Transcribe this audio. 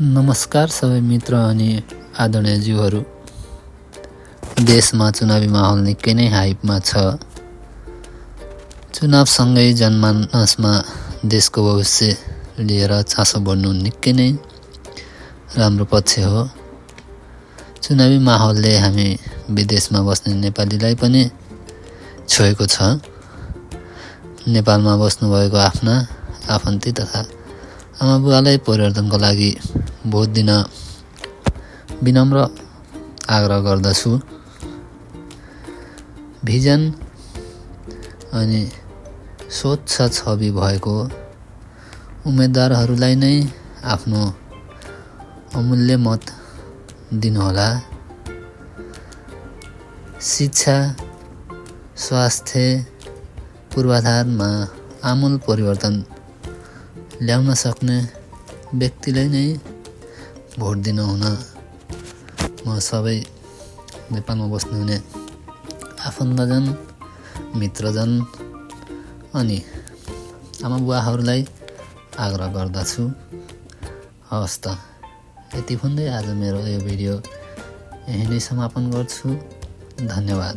नमस्कार सबै मित्र अनि आदरणीयज्यूहरू। देशमा चुनावी माहौल निकै नै हाइपमा छ। चुनावसँगै जनमानसमा देशको भविष्य लिएर चासो बढ्नु निकै नै राम्रो पक्ष हो। चुनावी माहौलले हामी विदेशमा बस्ने नेपालीलाई पनि छोएको छ। नेपालमा बस्नुभएको आफ्ना आफन्ती तथा आमाबुवालाई परिवर्तनको लागि भोट दिन विनम्र आग्रह गर्दछु। भिजन अनि स्वच्छ छवि भएको उम्मेदवारहरूलाई नै आफ्नो अमूल्य मत दिनुहोला। शिक्षा, स्वास्थ्य, पूर्वाधारमा आमूल परिवर्तन ल्याउन सक्ने व्यक्तिलाई नै भोट दिन हुन म सबै नेपालमा बस्नुहुने आफन्तजन, मित्रजन अनि आमाबुवाहरूलाई आग्रह गर्दछु। हवस् त, यति भन्दै आज मेरो यो भिडियो यहीँ नै समापन गर्छु। धन्यवाद।